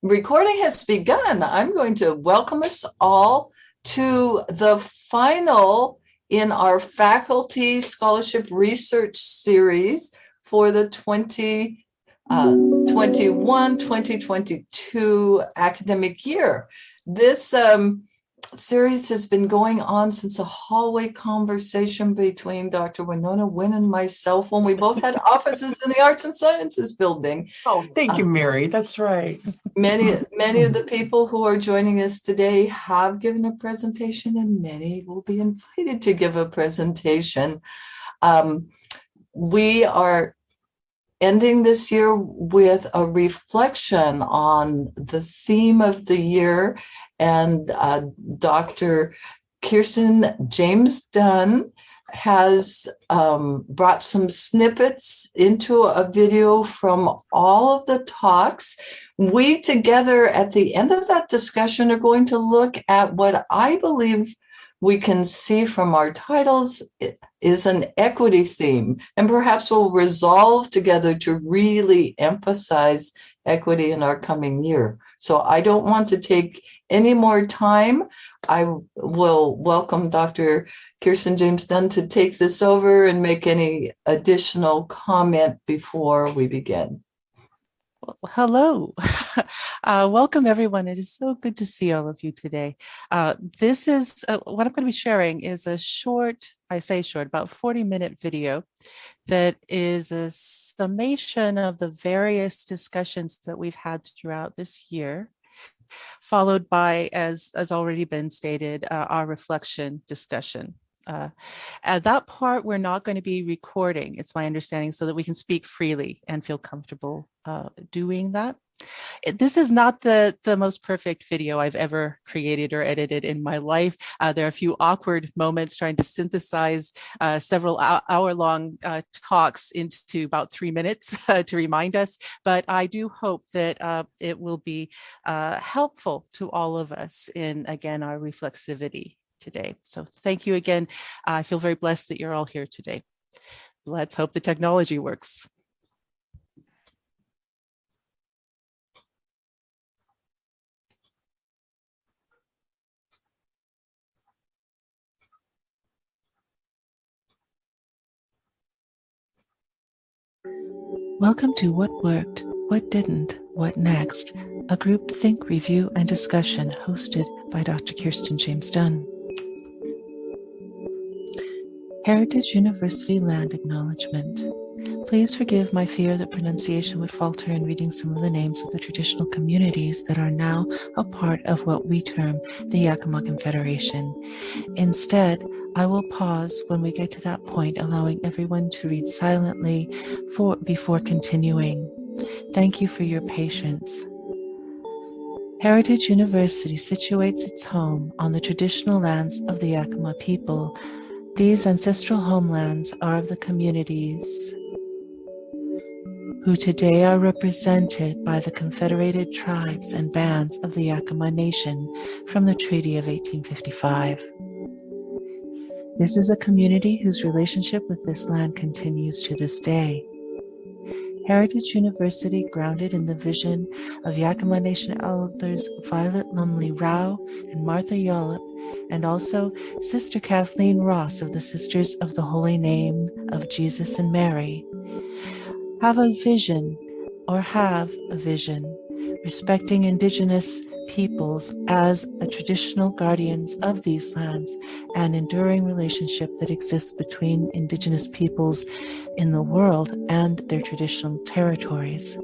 Recording has begun. I'm going to welcome us all to the final in our faculty scholarship research series for the 2022 academic year. This series has been going on since a hallway conversation between Dr. Winona Wynn and myself when we both had offices in the Arts and Sciences building. Oh, thank you, Mary. That's right. Many of the people who are joining us today have given a presentation, and many will be invited to give a presentation. We are ending this year with a reflection on the theme of the year, and Dr. Kirstin James-Dunn has brought some snippets into a video from all of the talks. We together at the end of that discussion are going to look at what I believe we can see from our titles is an equity theme, and perhaps we'll resolve together to really emphasize equity in our coming year. So I don't want to take any more time. I will welcome Dr. Kirstin James-Dunn to take this over and make any additional comment before we begin. Well, hello. Welcome, everyone. It is so good to see all of you today. This is what I'm going to be sharing is a short, I say short, about 40-minute video that is a summation of the various discussions that we've had throughout this year, followed by, as already been stated, our reflection discussion. At that part, we're not going to be recording, it's my understanding, so that we can speak freely and feel comfortable doing that. This is not the most perfect video I've ever created or edited in my life. There are a few awkward moments trying to synthesize several hour-long talks into about 3 minutes to remind us, but I do hope that it will be helpful to all of us in, again, our reflexivity today. So thank you again. I feel very blessed that you're all here today. Let's hope the technology works. Welcome to What Worked, What Didn't, What Next, a grouped think, review, and discussion hosted by Dr. Kirstin James-Dunn. Heritage University Land Acknowledgement. Please forgive my fear that pronunciation would falter in reading some of the names of the traditional communities that are now a part of what we term the Yakima Confederation. Instead, I will pause when we get to that point, allowing everyone to read silently before continuing. Thank you for your patience. Heritage University situates its home on the traditional lands of the Yakima people. These ancestral homelands are of the communities who today are represented by the Confederated Tribes and Bands of the Yakima Nation from the Treaty of 1855. This is a community whose relationship with this land continues to this day. Heritage University, grounded in the vision of Yakima Nation elders Violet Lumley Rao and Martha Yallop, and also Sister Kathleen Ross of the Sisters of the Holy Name of Jesus and Mary, have a vision respecting Indigenous peoples as a traditional guardians of these lands, an enduring relationship that exists between Indigenous peoples in the world and their traditional territories.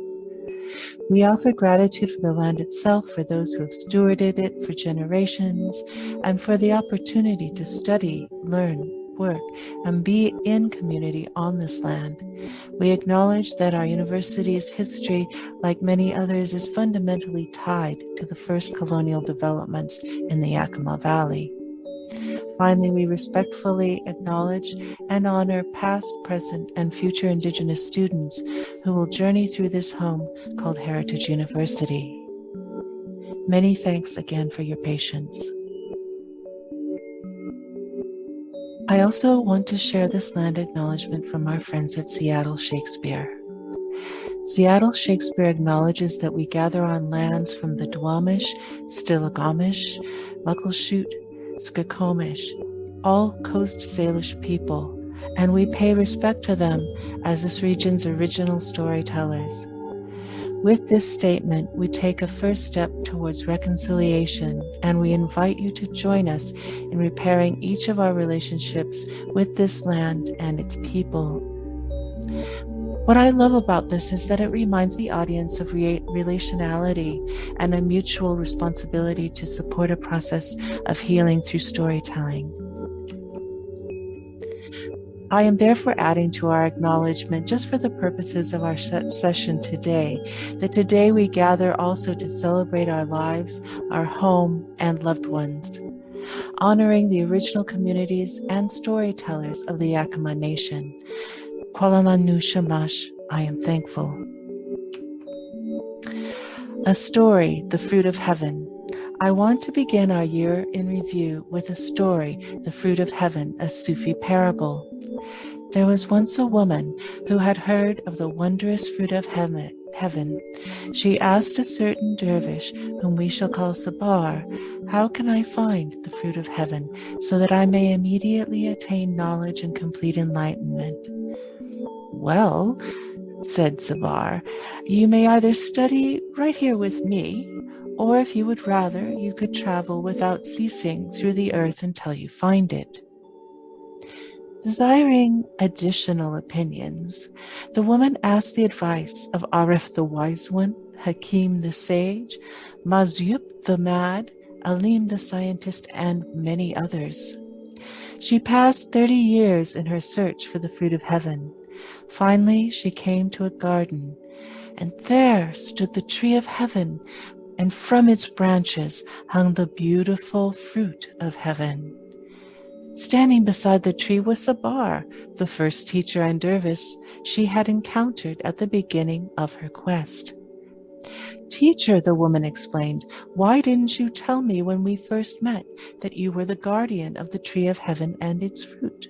We offer gratitude for the land itself, for those who have stewarded it for generations, and for the opportunity to study, learn, work, and be in community on this land. We acknowledge that our university's history, like many others, is fundamentally tied to the first colonial developments in the Yakima Valley. Finally, we respectfully acknowledge and honor past, present, and future Indigenous students who will journey through this home called Heritage University. Many thanks again for your patience. I also want to share this land acknowledgement from our friends at Seattle Shakespeare. Seattle Shakespeare acknowledges that we gather on lands from the Duwamish, Stillaguamish, Muckleshoot, Skokomish, all Coast Salish people, and we pay respect to them as this region's original storytellers. With this statement, we take a first step towards reconciliation, and we invite you to join us in repairing each of our relationships with this land and its people. What I love about this is that it reminds the audience of relationality and a mutual responsibility to support a process of healing through storytelling. I am therefore adding to our acknowledgement, just for the purposes of our session today, that today we gather also to celebrate our lives, our home, and loved ones, honoring the original communities and storytellers of the Yakama Nation. Kwalananu Shamash, I am thankful. A story, the fruit of heaven. I want to begin our year in review with a story, the fruit of heaven, a Sufi parable. There was once a woman who had heard of the wondrous fruit of heaven. She asked a certain dervish, whom we shall call Sabar, "How can I find the fruit of heaven so that I may immediately attain knowledge and complete enlightenment?" "Well," said Sabar, "you may either study right here with me, or if you would rather, you could travel without ceasing through the earth until you find it." Desiring additional opinions, the woman asked the advice of Arif the Wise One, Hakim the Sage, Mazyub the Mad, Alim the Scientist, and many others. She passed 30 years in her search for the fruit of heaven. Finally, she came to a garden, and there stood the tree of heaven, and from its branches hung the beautiful fruit of heaven. Standing beside the tree was Sabar, the first teacher and dervish she had encountered at the beginning of her quest. "Teacher," the woman explained, "why didn't you tell me when we first met that you were the guardian of the tree of heaven and its fruit?"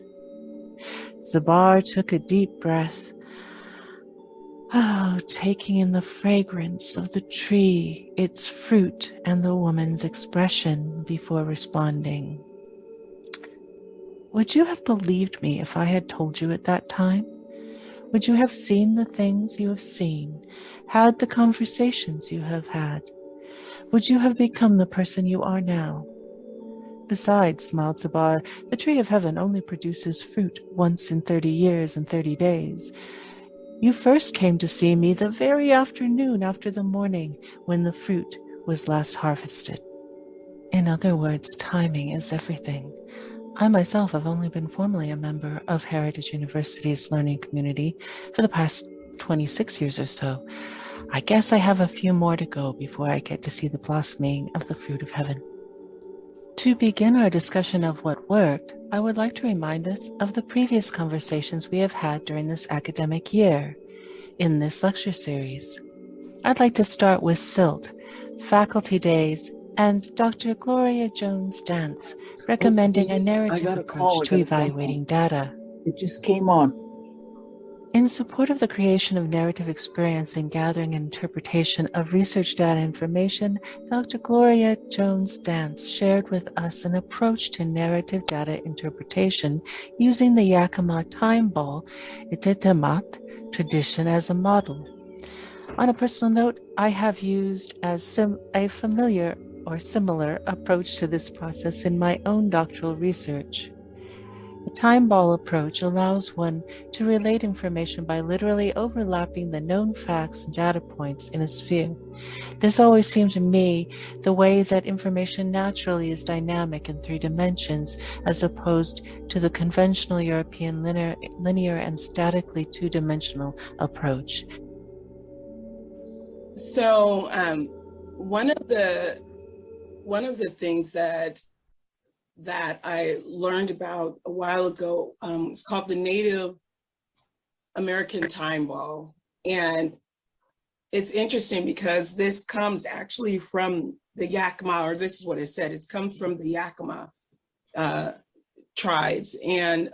Sabar took a deep breath, taking in the fragrance of the tree, its fruit, and the woman's expression before responding. "Would you have believed me if I had told you at that time? Would you have seen the things you have seen, had the conversations you have had? Would you have become the person you are now? Besides," smiled Sabar, "the tree of heaven only produces fruit once in 30 years and 30 days. You first came to see me the very afternoon after the morning when the fruit was last harvested." In other words, timing is everything. I myself have only been formally a member of Heritage University's learning community for the past 26 years or so. I guess I have a few more to go before I get to see the blossoming of the fruit of heaven. To begin our discussion of what worked, I would like to remind us of the previous conversations we have had during this academic year in this lecture series. I'd like to start with SILT, Faculty Days, and Dr. Gloria Jones-Dance, recommending a narrative approach to evaluating data. It just came on. In support of the creation of narrative experience in gathering and interpretation of research data information, Dr. Gloria Jones-Dance shared with us an approach to narrative data interpretation using the Yakama time ball, Itetemat, tradition as a model. On a personal note, I have used a familiar or similar approach to this process in my own doctoral research. The time ball approach allows one to relate information by literally overlapping the known facts and data points in a sphere. This always seemed to me the way that information naturally is dynamic in 3 dimensions, as opposed to the conventional European linear and statically 2-dimensional approach. So one of the things that I learned about a while ago, it's called the Native American Time Ball. And it's interesting because this comes actually from the Yakama, or this is what it said, it comes from the Yakama tribes. And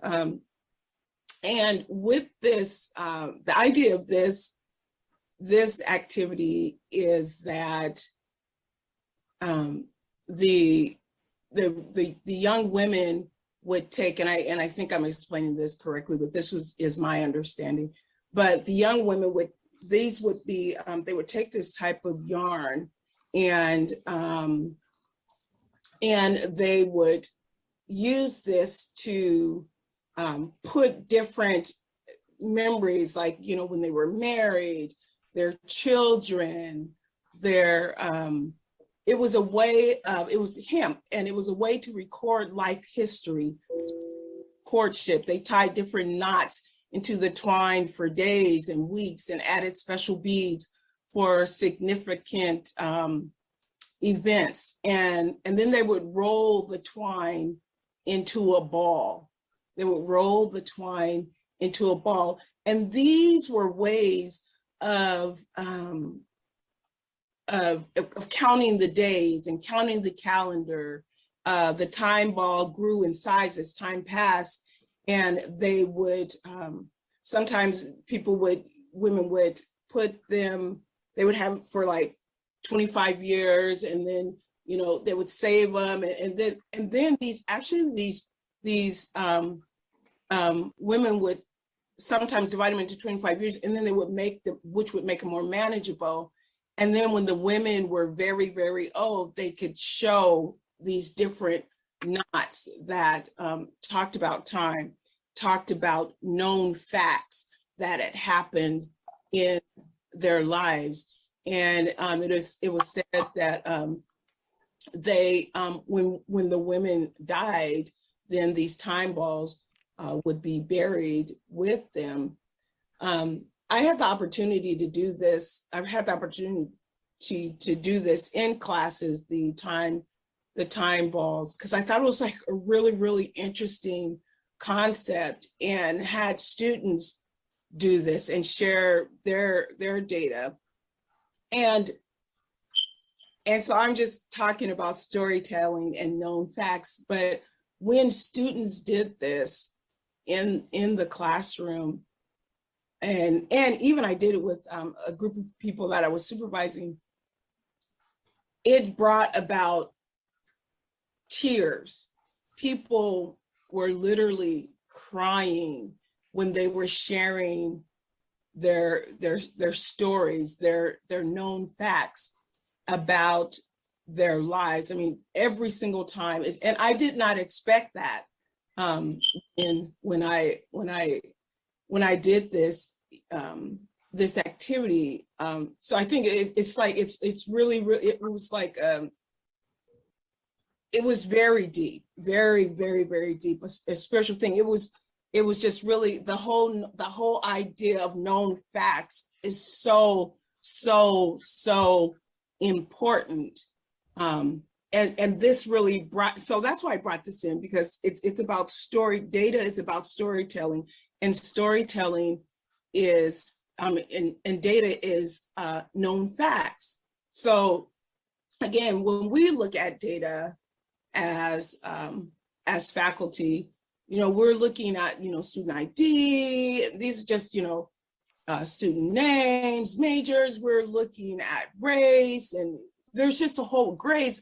with this, the idea of this this activity is that the young women would take, and I think I'm explaining this correctly, but this is my understanding. But the young women would they would take this type of yarn, and they would use this to put different memories, like, you know, when they were married, their children, their it was a way of, it was hemp, and it was a way to record life history, courtship. They tied different knots into the twine for days and weeks and added special beads for significant events. And then they would roll the twine into a ball. They would roll the twine into a ball. And these were ways of counting the days and counting the calendar. The time ball grew in size as time passed, and they would, sometimes women would put them, they would have for like 25 years, and then, you know, they would save them, and then these women would sometimes divide them into 25 years, and then they would which would make them more manageable. And then when the women were very, very old, they could show these different knots that talked about time, talked about known facts that had happened in their lives. And it was said that when the women died, then these time balls would be buried with them. I had the opportunity to do this. I've had the opportunity to do this in classes, the time balls, because I thought it was like a really, really interesting concept, and had students do this and share their data. And so I'm just talking about storytelling and known facts, but when students did this in the classroom, and even I did it with a group of people that I was supervising, it brought about tears. People were literally crying when they were sharing their stories, their known facts about their lives. I mean, every single time and I did not expect that when I did this this activity. So I think it's really, it was like it was very deep, very, very, very deep, a spiritual thing. It was just really the whole idea of known facts is so important. And this really brought, so that's why I brought this in, because it's about data is about storytelling, and storytelling is, and data is known facts. So again, when we look at data as faculty, you know, we're looking at, you know, student ID, these are just, you know, student names, majors, we're looking at race, and there's just a whole grades.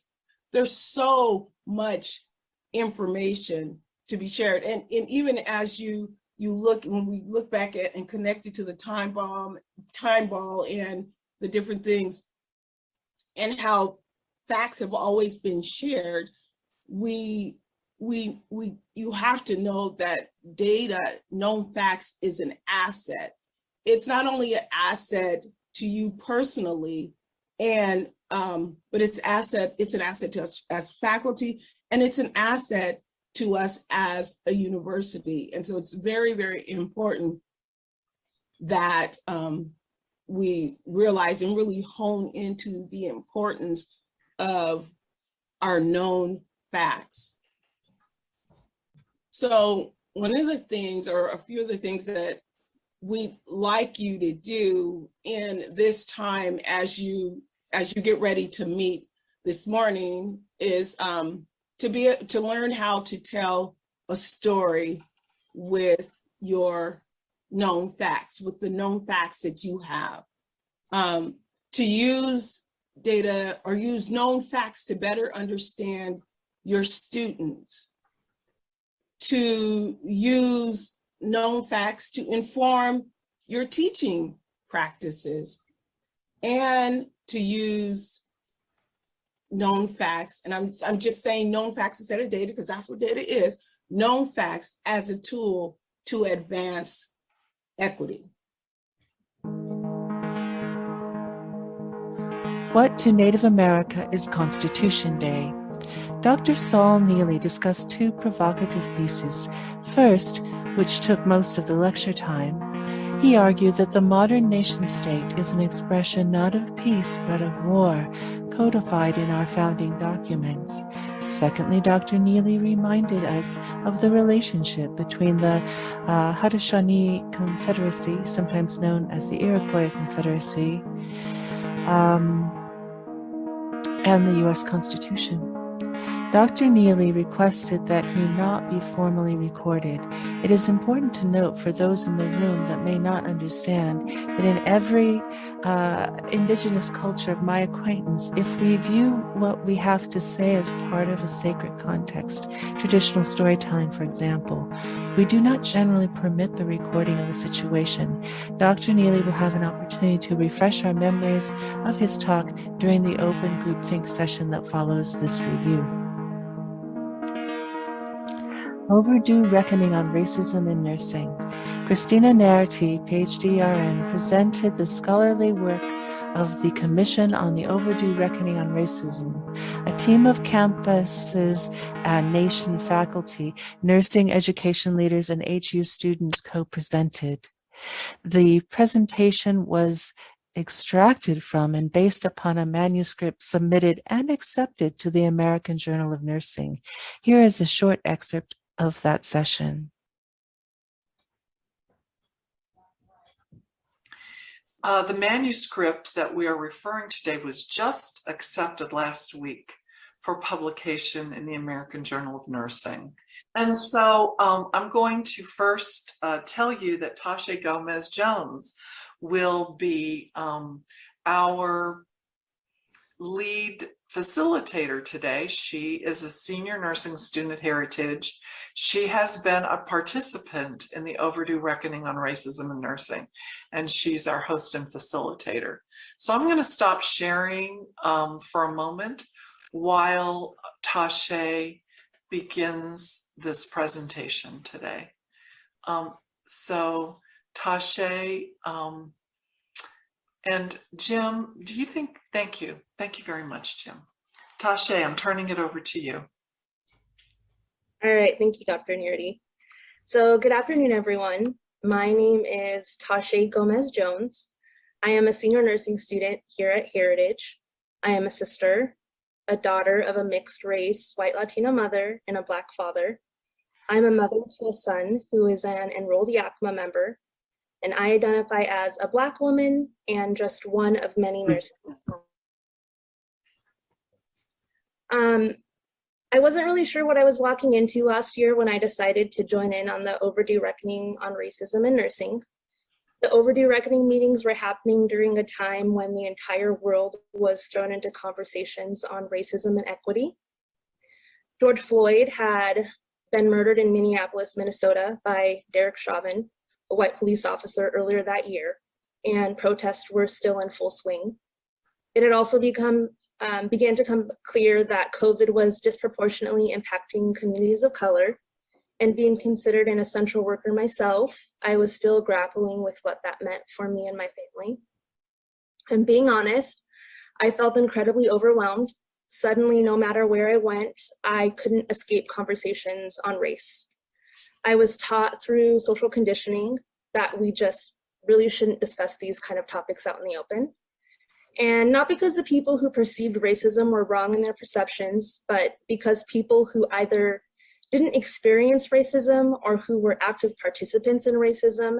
There's so much information to be shared. And even as you look, when we look back at and connect it to the time ball and the different things and how facts have always been shared, you have to know that data, known facts, is an asset. It's not only an asset to you personally, and but it's an asset to us as faculty, and it's an asset to us as a university. And so it's very, very important that we realize and really hone into the importance of our known facts. So one of the things, or a few of the things that we'd like you to do in this time as you get ready to meet this morning is to learn how to tell a story with your known facts, with the known facts that you have. to use data or use known facts to better understand your students, to use known facts to inform your teaching practices, and to use known facts, and I'm just saying known facts instead of data because that's what data is, known facts as a tool to advance equity. What to Native America is Constitution Day? Dr. Saul Neely discussed two provocative theses. First, which took most of the lecture time, he argued that the modern nation-state is an expression not of peace but of war, codified in our founding documents. Secondly, Dr. Neely reminded us of the relationship between the Haudenosaunee Confederacy, sometimes known as the Iroquois Confederacy, and the U.S. Constitution. Dr. Neely requested that he not be formally recorded. It is important to note for those in the room that may not understand that in every indigenous culture of my acquaintance, if we view what we have to say as part of a sacred context, traditional storytelling, for example, we do not generally permit the recording of a situation. Dr. Neely will have an opportunity to refresh our memories of his talk during the open groupthink session that follows this review. Overdue Reckoning on Racism in Nursing. Christina Narity, PhD RN, presented the scholarly work of the Commission on the Overdue Reckoning on Racism. A team of campuses and nation faculty, nursing education leaders, and HU students co-presented. The presentation was extracted from and based upon a manuscript submitted and accepted to the American Journal of Nursing. Here is a short excerpt of that session. The manuscript that we are referring to today was just accepted last week for publication in the American Journal of Nursing. And so I'm going to first tell you that Tasha Gomez-Jones will be our lead facilitator today. She is a senior nursing student at Heritage. She has been a participant in the Overdue Reckoning on Racism in Nursing, and she's our host and facilitator. So I'm going to stop sharing for a moment while Tasha begins this presentation today. So Tasha, and Jim, do you think, thank you very much, Jim. Tasha, I'm turning it over to you. All right, thank you, Dr. Narity. So good afternoon, everyone. My name is Tasha Gomez-Jones. I am a senior nursing student here at Heritage. I am a sister, a daughter of a mixed race, white Latino mother and a Black father. I'm a mother to a son who is an enrolled YACMA member, and I identify as a Black woman and just one of many nurses. I wasn't really sure what I was walking into last year when I decided to join in on the Overdue Reckoning on Racism in Nursing. The Overdue Reckoning meetings were happening during a time when the entire world was thrown into conversations on racism and equity. George Floyd had been murdered in Minneapolis, Minnesota by Derek Chauvin, a white police officer, earlier that year, and protests were still in full swing. It had also began to become clear that COVID was disproportionately impacting communities of color, and being considered an essential worker myself, I was still grappling with what that meant for me and my family. And being honest, I felt incredibly overwhelmed. Suddenly, no matter where I went, I couldn't escape conversations on race. I was taught through social conditioning that we just really shouldn't discuss these kind of topics out in the open. And not because the people who perceived racism were wrong in their perceptions, but because people who either didn't experience racism or who were active participants in racism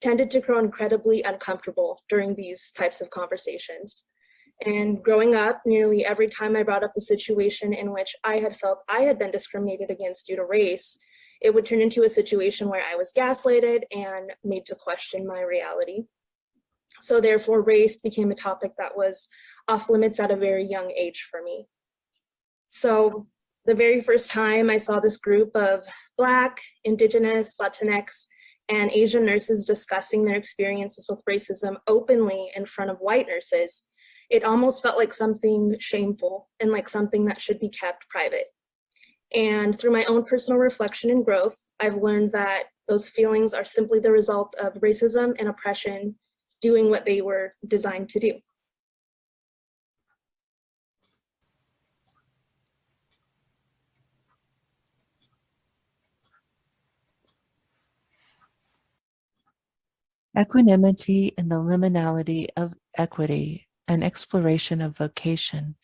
tended to grow incredibly uncomfortable during these types of conversations. And growing up, nearly every time I brought up a situation in which I had felt I had been discriminated against due to race, it would turn into a situation where I was gaslighted and made to question my reality. So therefore, race became a topic that was off limits at a very young age for me. So the very first time I saw this group of Black, Indigenous, Latinx, and Asian nurses discussing their experiences with racism openly in front of white nurses, it almost felt like something shameful and like something that should be kept private. And through my own personal reflection and growth, I've learned that those feelings are simply the result of racism and oppression doing what they were designed to do. Equanimity and the liminality of equity, an exploration of vocation.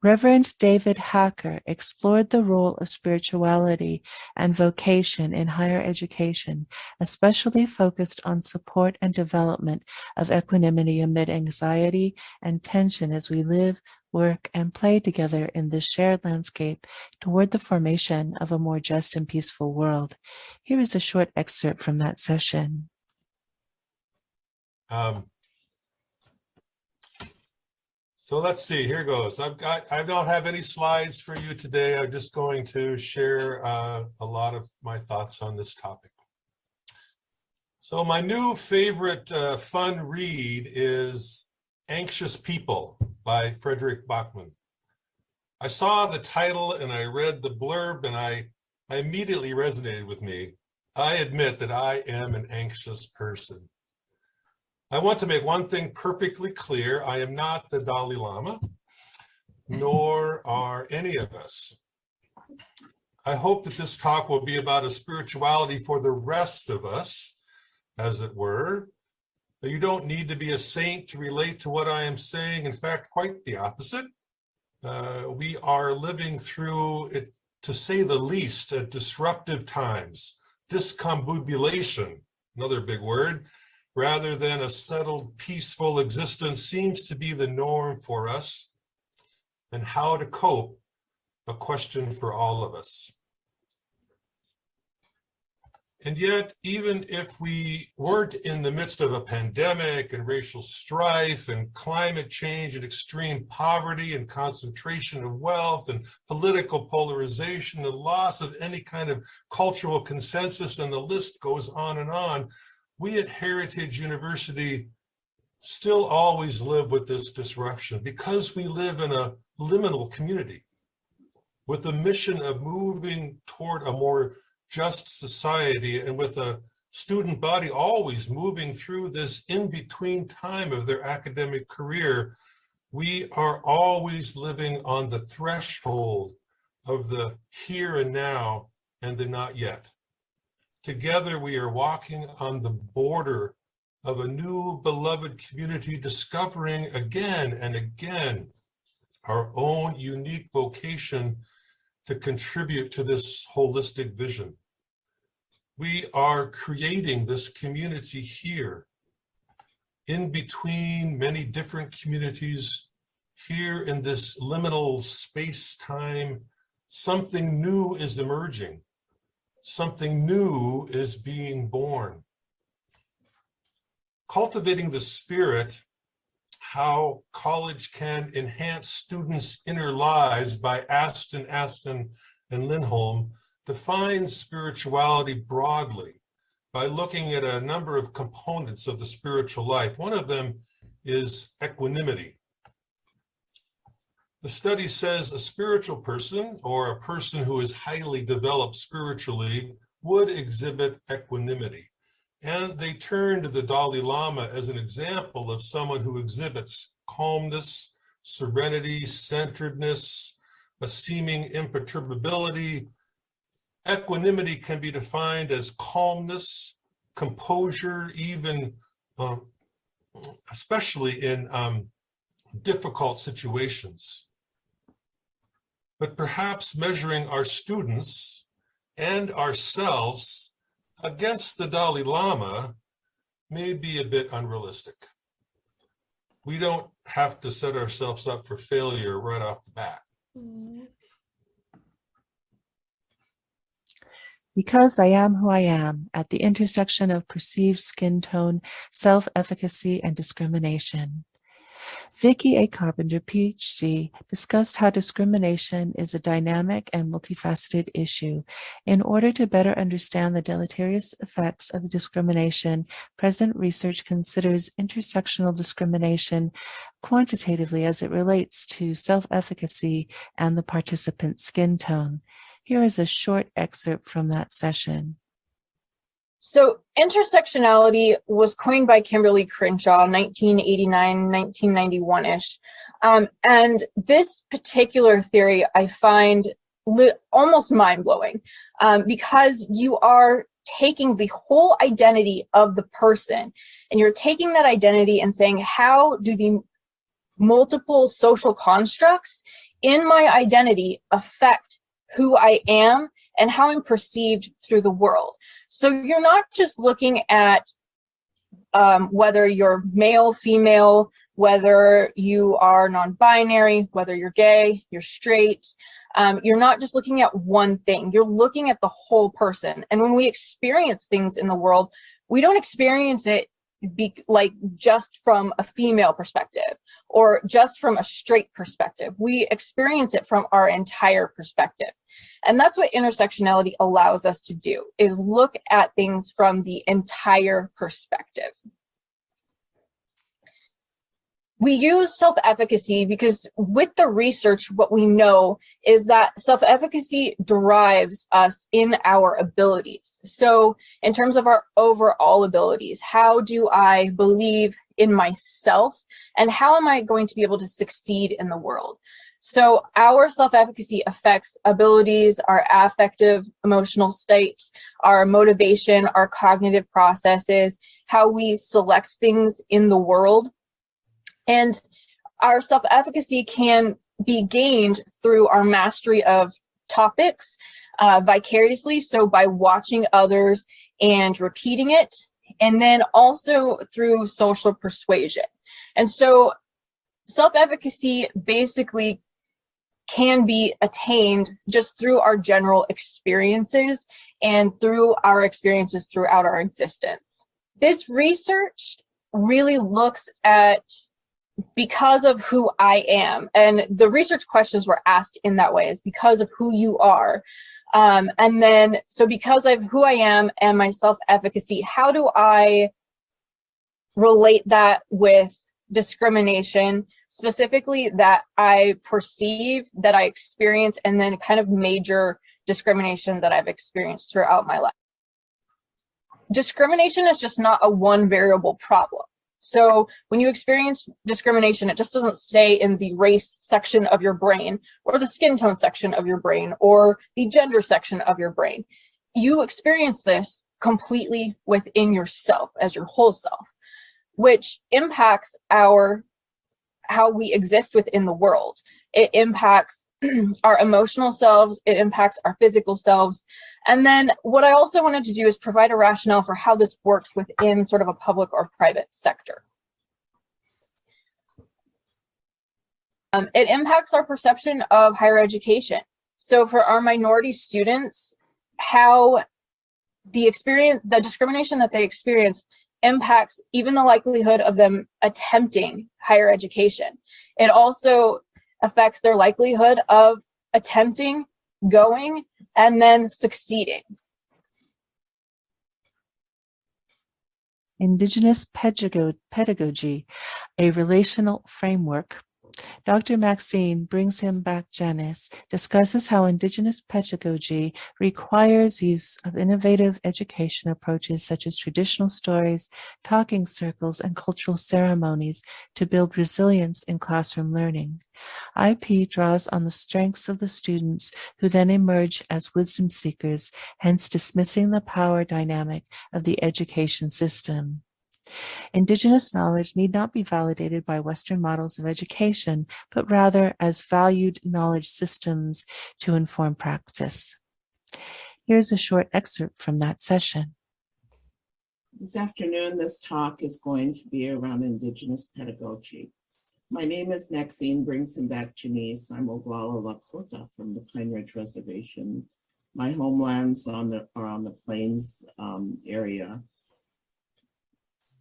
Rev David Hacker explored the role of spirituality and vocation in higher education, especially focused on support and development of equanimity amid anxiety and tension as we live, work, and play together in this shared landscape toward the formation of a more just and peaceful world. Here is a short excerpt from that session. So let's see, here goes. I don't have any slides for you today. I'm just going to share a lot of my thoughts on this topic. So my new favorite fun read is Anxious People by Frederick Bachman. I saw the title and I read the blurb and I immediately resonated with me. I admit that I am an anxious person. I want to make one thing perfectly clear. I am not the Dalai Lama, nor are any of us. I hope that this talk will be about a spirituality for the rest of us, as it were. But you don't need to be a saint to relate to what I am saying. In fact, quite the opposite. We are living through, it, to say the least, disruptive times. Discombobulation, another big word, rather than a settled, peaceful existence seems to be the norm for us. And how to cope, a question for all of us. And yet, even if we weren't in the midst of a pandemic and racial strife and climate change and extreme poverty and concentration of wealth and political polarization and loss of any kind of cultural consensus, and the list goes on, we at Heritage University still always live with this disruption because we live in a liminal community with a mission of moving toward a more just society, and with a student body always moving through this in-between time of their academic career. We are always living on the threshold of the here and now and the not yet. Together, we are walking on the border of a new beloved community, discovering again and again our own unique vocation to contribute to this holistic vision. We are creating this community here, in between many different communities, here in this liminal space-time. Something new is emerging. Something new is being born. Cultivating the spirit, how college can enhance students' inner lives by Aston and Lindholm defines spirituality broadly by looking at a number of components of the spiritual life. One of them is equanimity. The study says a spiritual person, or a person who is highly developed spiritually, would exhibit equanimity. And they turn to the Dalai Lama as an example of someone who exhibits calmness, serenity, centeredness, a seeming imperturbability. Equanimity can be defined as calmness, composure, even especially in difficult situations. But perhaps measuring our students and ourselves against the Dalai Lama may be a bit unrealistic. We don't have to set ourselves up for failure right off the bat. Because I am who I am, at the intersection of perceived skin tone, self-efficacy, and discrimination. Vicki A. Carpenter, PhD, discussed how discrimination is a dynamic and multifaceted issue. In order to better understand the deleterious effects of discrimination, present research considers intersectional discrimination quantitatively as it relates to self-efficacy and the participant's skin tone. Here is a short excerpt from that session. So intersectionality was coined by Kimberly Crenshaw, 1989, 1991-ish. And this particular theory I find almost mind-blowing because you are taking the whole identity of the person and you're taking that identity and saying, how do the multiple social constructs in my identity affect who I am and how I'm perceived through the world? So you're not just looking at whether you're male, female, whether you are non-binary, whether you're gay, you're straight. You're not just looking at one thing. You're looking at the whole person. And when we experience things in the world, we don't experience it like just from a female perspective or just from a straight perspective. We experience it from our entire perspective. And that's what intersectionality allows us to do, is look at things from the entire perspective. We use self-efficacy because with the research, what we know is that self-efficacy drives us in our abilities. So in terms of our overall abilities, how do I believe in myself and how am I going to be able to succeed in the world? So our self-efficacy affects abilities, our affective, emotional state, our motivation, our cognitive processes, how we select things in the world. And our self-efficacy can be gained through our mastery of topics vicariously, so by watching others and repeating it, and then also through social persuasion. And so self-efficacy basically can be attained just through our general experiences and through our experiences throughout our existence. This research really looks at because of who I am, and the research questions were asked in that way, is because of who you are. And then, so because of who I am and my self-efficacy, how do I relate that with discrimination, specifically that I perceive, that I experience, and then kind of major discrimination that I've experienced throughout my life. Discrimination is just not a one variable problem. So when you experience discrimination, it just doesn't stay in the race section of your brain or the skin tone section of your brain or the gender section of your brain. You experience this completely within yourself as your whole self, which impacts how we exist within the world. It impacts our emotional selves, it impacts our physical selves. And then what I also wanted to do is provide a rationale for how this works within sort of a public or private sector. It impacts our perception of higher education. So for our minority students, how the discrimination that they experience impacts even the likelihood of them attempting higher education. It also affects their likelihood of attempting, going, and then succeeding. Indigenous Pedagogy, a Relational Framework. Dr. Maxine brings him back Janice, discusses how Indigenous pedagogy requires use of innovative education approaches such as traditional stories, talking circles, and cultural ceremonies to build resilience in classroom learning. IP draws on the strengths of the students who then emerge as wisdom seekers, hence dismissing the power dynamic of the education system. Indigenous knowledge need not be validated by Western models of education, but rather as valued knowledge systems to inform practice. Here's a short excerpt from that session. This afternoon, this talk is going to be around Indigenous pedagogy. My name is Maxine Brings Him Back Janice. I'm Oglala Lakota from the Pine Ridge Reservation, my homelands are on the Plains area.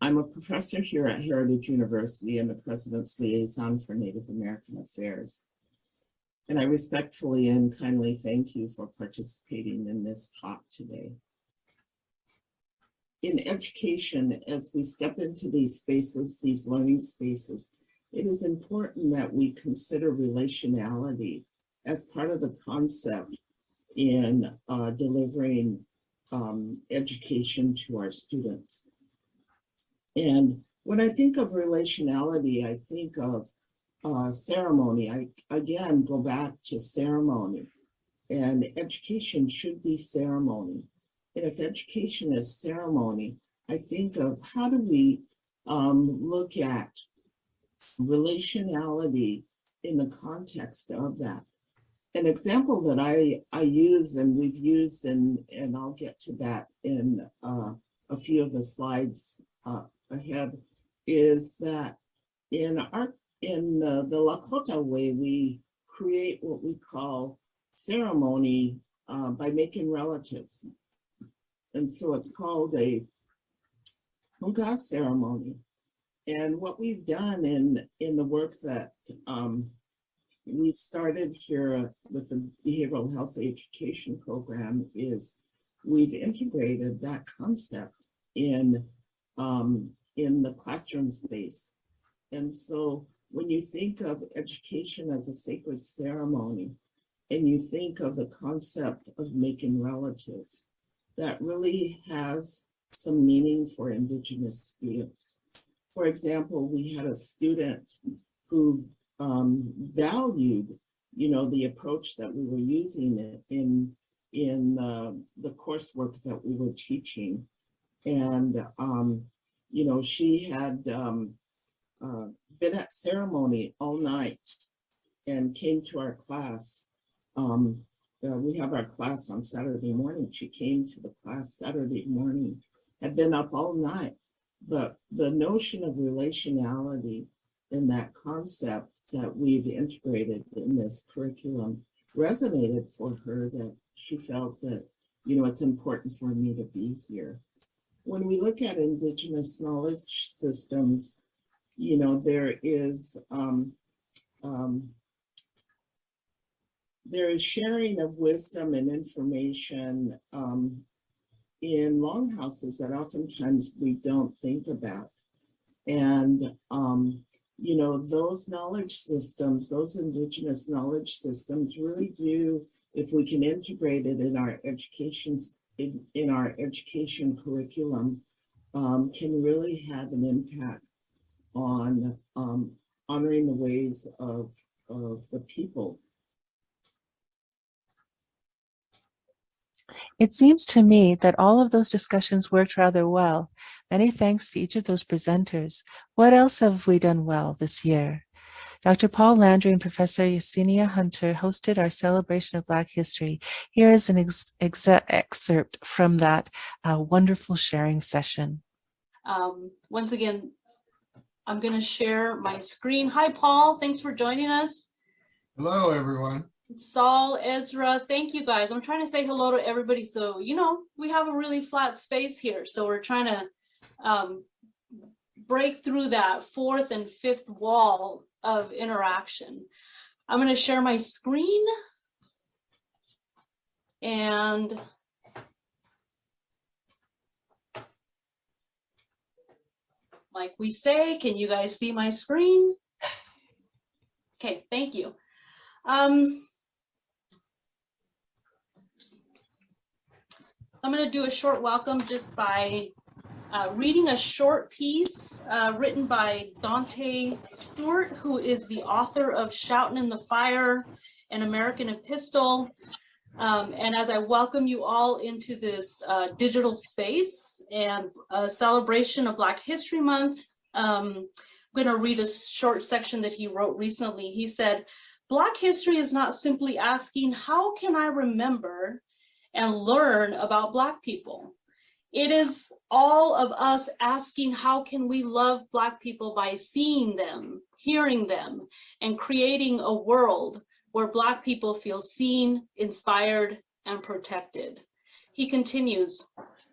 I'm a professor here at Heritage University and the President's Liaison for Native American Affairs. And I respectfully and kindly thank you for participating in this talk today. In education, as we step into these spaces, these learning spaces, it is important that we consider relationality as part of the concept in delivering education to our students. And when I think of relationality, I think of ceremony. I again go back to ceremony, and education should be ceremony. And if education is ceremony, I think of how do we look at relationality in the context of that. An example that I use and we've used, and I'll get to that in a few of the slides ahead, is that in the Lakota way, we create what we call ceremony by making relatives. And so it's called a Hunka ceremony. And what we've done in the work that we've started here with the behavioral health education program is we've integrated that concept in the classroom space. And so when you think of education as a sacred ceremony, and you think of the concept of making relatives, that really has some meaning for Indigenous students. For example, we had a student who valued, the approach that we were using in the coursework that we were teaching. And, she had been at ceremony all night and came to our class. We have our class on Saturday morning. She came to the class Saturday morning, had been up all night. But the notion of relationality and that concept that we've integrated in this curriculum resonated for her, that she felt that, it's important for me to be here. When we look at Indigenous knowledge systems, there is sharing of wisdom and information in longhouses that oftentimes we don't think about. And, those knowledge systems, those Indigenous knowledge systems really do, if we can integrate it in our education, in our education curriculum, can really have an impact on honoring the ways of the people. It seems to me that all of those discussions worked rather well. Many thanks to each of those presenters. What else have we done well this year? Dr. Paul Landry and Professor Yesenia Hunter hosted our celebration of Black history. Here is an excerpt from that wonderful sharing session. Once again, I'm going to share my screen. Hi, Paul. Thanks for joining us. Hello, everyone. Saul, Ezra, thank you guys. I'm trying to say hello to everybody. So, we have a really flat space here. So we're trying to break through that fourth and fifth wall of interaction. I'm going to share my screen. And like we say, can you guys see my screen? Okay, thank you. I'm going to do a short welcome just by reading a short piece written by Dante Stewart, who is the author of Shoutin' in the Fire, an American Epistle. And as I welcome you all into this digital space and a celebration of Black History Month, I'm going to read a short section that he wrote recently. He said, "Black history is not simply asking, how can I remember and learn about Black people? It is all of us asking, how can we love Black people by seeing them, hearing them, and creating a world where Black people feel seen, inspired, and protected. He continues,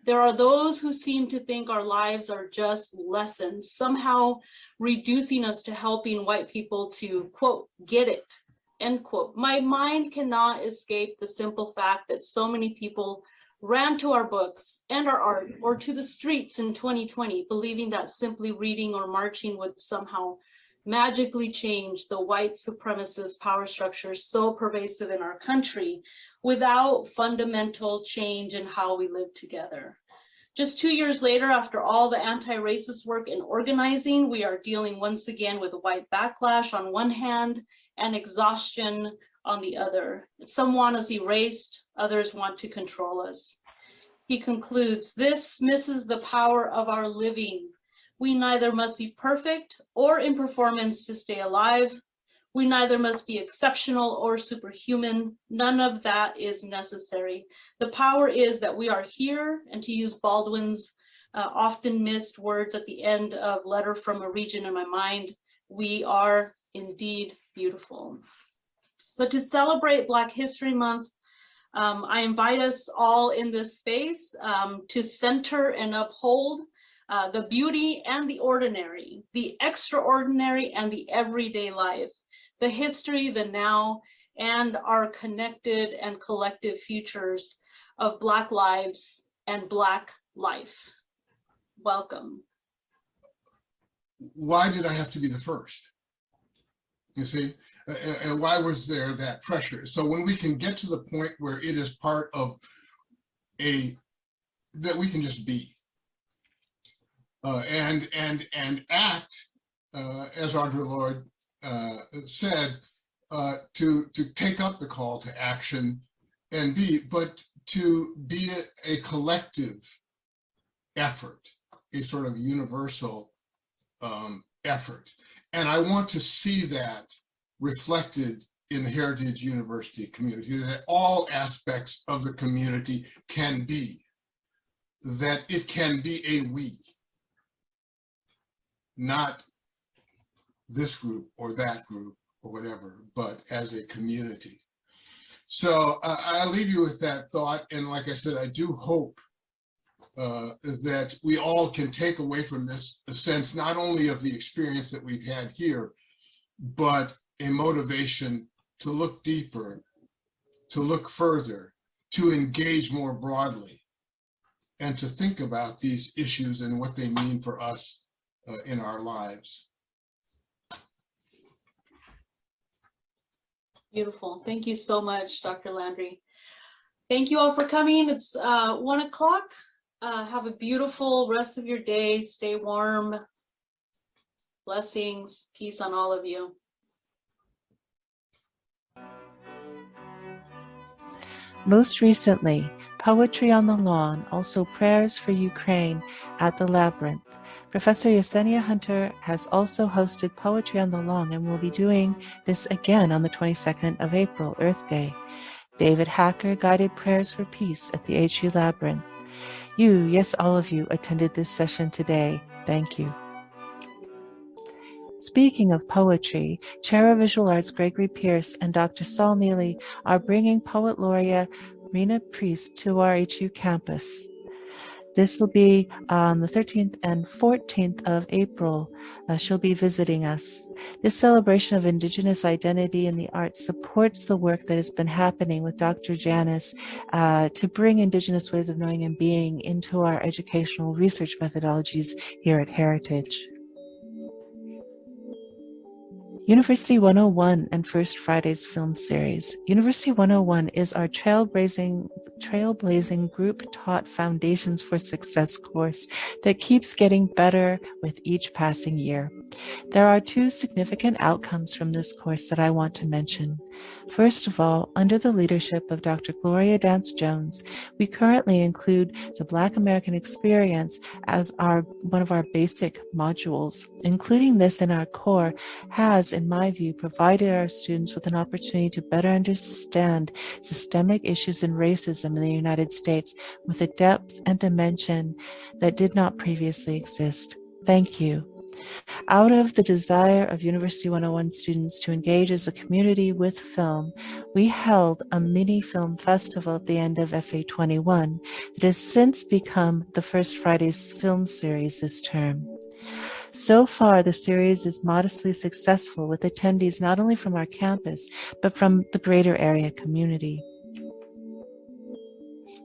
there are those who seem to think our lives are just lessons, somehow reducing us to helping white people to, quote, get it, end quote. My mind cannot escape the simple fact that so many people ran to our books and our art or to the streets in 2020, believing that simply reading or marching would somehow magically change the white supremacist power structure so pervasive in our country without fundamental change in how we live together. Just 2 years later, after all the anti-racist work and organizing, we are dealing once again with white backlash on one hand and exhaustion on the other. Some want us erased, others want to control us. He concludes, this misses the power of our living. We neither must be perfect or in performance to stay alive. We neither must be exceptional or superhuman. None of that is necessary. The power is that we are here, and to use Baldwin's often missed words at the end of Letter from a Region in My Mind, we are indeed beautiful. So to celebrate Black History Month, I invite us all in this space to center and uphold the beauty and the ordinary, the extraordinary and the everyday life, the history, the now, and our connected and collective futures of Black lives and Black life. Welcome. Why did I have to be the first? You see, and why was there that pressure? So when we can get to the point where it is part of that we can just be and act, as Audre Lorde said, to take up the call to action and be, but to be a collective effort, a sort of universal effort. And I want to see that reflected in the Heritage University community, that all aspects of the community can be, that it can be a we, not this group or that group or whatever, but as a community. So I'll leave you with that thought. And like I said, I do hope that we all can take away from this a sense not only of the experience that we've had here, but a motivation to look deeper, to look further, to engage more broadly, and to think about these issues and what they mean for us in our lives. Beautiful. Thank you so much, Dr. Landry. Thank you all for coming. It's 1 o'clock. Have a beautiful rest of your day. Stay warm. Blessings. Peace on all of you. Most recently, Poetry on the Lawn, also Prayers for Ukraine at the Labyrinth. Professor Yesenia Hunter has also hosted Poetry on the Lawn and will be doing this again on the 22nd of April, Earth Day. David Hacker guided Prayers for Peace at the HU Labyrinth. You, yes, all of you, attended this session today. Thank you. Speaking of poetry, Chair of Visual Arts Gregory Pierce and Dr. Saul Neely are bringing Poet Laureate Rena Priest to our HU campus. This will be on the 13th and 14th of April. She'll be visiting us. This celebration of Indigenous identity in the arts supports the work that has been happening with Dr. Janice to bring Indigenous ways of knowing and being into our educational research methodologies here at Heritage. University 101 and First Fridays film series. University 101 is our trailblazing group taught Foundations for Success course that keeps getting better with each passing year. There are two significant outcomes from this course that I want to mention. First of all, under the leadership of Dr. Gloria Dance-Jones, we currently include the Black American experience as one of our basic modules. Including this in our core has, in my view, provided our students with an opportunity to better understand systemic issues in racism in the United States with a depth and dimension that did not previously exist. Thank you. Out of the desire of University 101 students to engage as a community with film, we held a mini film festival at the end of FA21 that has since become the First Fridays film series this term. So far, the series is modestly successful with attendees not only from our campus, but from the greater area community.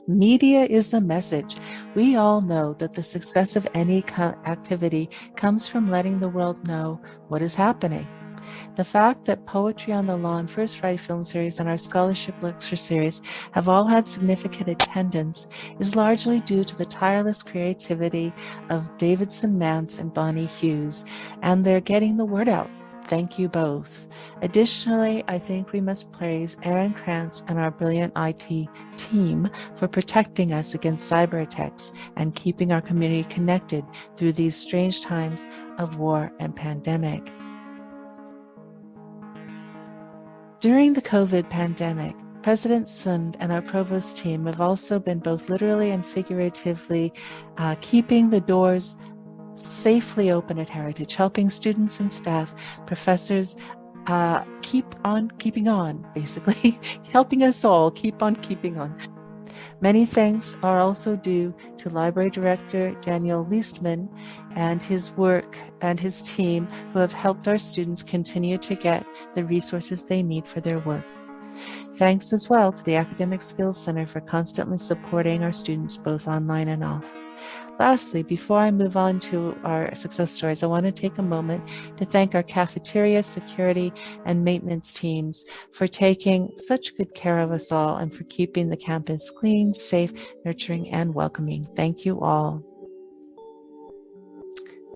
Media is the message. We all know that the success of any activity comes from letting the world know what is happening. The fact that Poetry on the Lawn, First Friday Film Series, and our Scholarship Lecture Series have all had significant attendance is largely due to the tireless creativity of Davidson Mance and Bonnie Hughes, and they're getting the word out. Thank you both. Additionally, I think we must praise Aaron Krantz and our brilliant IT team for protecting us against cyber attacks and keeping our community connected through these strange times of war and pandemic. During the COVID pandemic, President Sund and our provost team have also been both literally and figuratively keeping the doors safely open at Heritage, helping students and staff, professors keep on keeping on, basically, helping us all keep on keeping on. Many thanks are also due to Library Director Daniel Leistman and his work and his team who have helped our students continue to get the resources they need for their work. Thanks as well to the Academic Skills Center for constantly supporting our students both online and off. Lastly, before I move on to our success stories, I want to take a moment to thank our cafeteria, security, and maintenance teams for taking such good care of us all and for keeping the campus clean, safe, nurturing, and welcoming. Thank you all.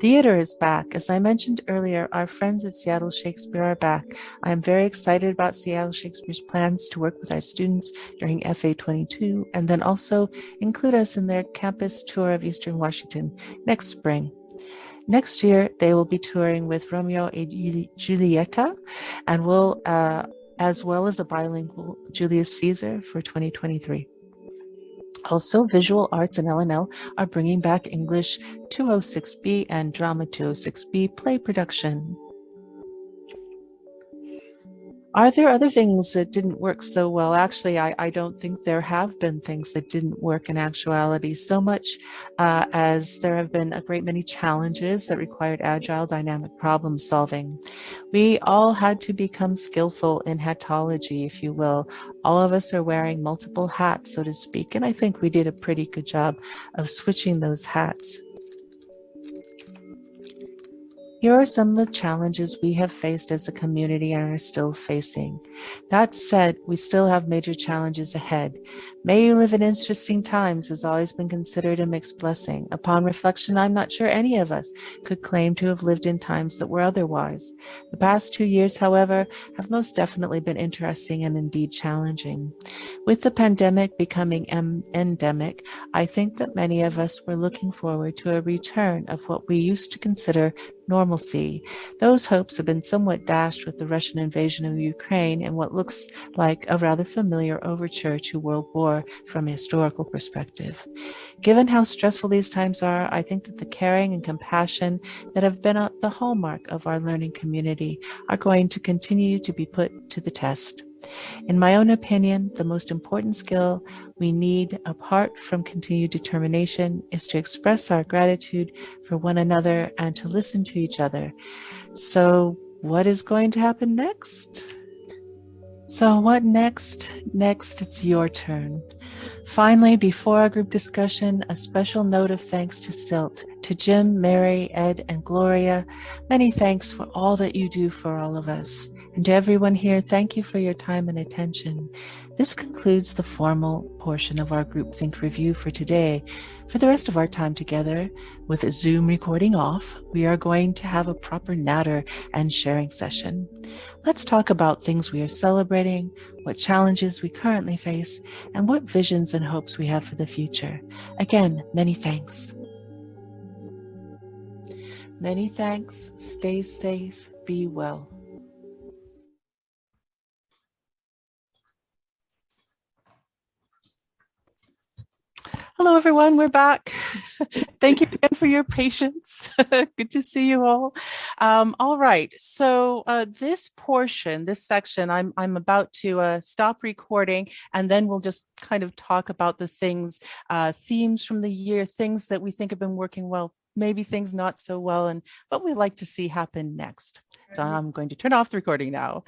Theater is back. As I mentioned earlier, our friends at Seattle Shakespeare are back. I'm very excited about Seattle Shakespeare's plans to work with our students during FA22 and then also include us in their campus tour of Eastern Washington next spring. Next year, they will be touring with Romeo and Julieta and will, as well as a bilingual Julius Caesar for 2023. Also, Visual Arts and L&L are bringing back English 206B and Drama 206B play production. Are there other things that didn't work so well? Actually, I don't think there have been things that didn't work in actuality so much as there have been a great many challenges that required agile, dynamic problem solving. We all had to become skillful in hatology, if you will. All of us are wearing multiple hats, so to speak, and I think we did a pretty good job of switching those hats. Here are some of the challenges we have faced as a community and are still facing. That said, we still have major challenges ahead. May you live in interesting times has always been considered a mixed blessing. Upon reflection, I'm not sure any of us could claim to have lived in times that were otherwise. The past 2 years, however, have most definitely been interesting and indeed challenging. With the pandemic becoming endemic, I think that many of us were looking forward to a return of what we used to consider normalcy. Those hopes have been somewhat dashed with the Russian invasion of Ukraine and what looks like a rather familiar overture to World War from a historical perspective. Given how stressful these times are, I think that the caring and compassion that have been the hallmark of our learning community are going to continue to be put to the test. In my own opinion, the most important skill we need, apart from continued determination, is to express our gratitude for one another and to listen to each other. So, what is going to happen next? So, what next? Next, it's your turn. Finally, before our group discussion, a special note of thanks to SILT, to Jim, Mary, Ed, and Gloria. Many thanks for all that you do for all of us. And to everyone here, thank you for your time and attention. This concludes the formal portion of our groupthink review for today. For the rest of our time together, with a Zoom recording off, we are going to have a proper natter and sharing session. Let's talk about things we are celebrating, what challenges we currently face, and what visions and hopes we have for the future. Again, many thanks. Many thanks. Stay safe. Be well. Hello, everyone. We're back. Thank you again for your patience. Good to see you all. All right, so this portion, this section, I'm about to stop recording, and then we'll just kind of talk about the things, themes from the year, things that we think have been working well, maybe things not so well, and what we'd like to see happen next. So I'm going to turn off the recording now.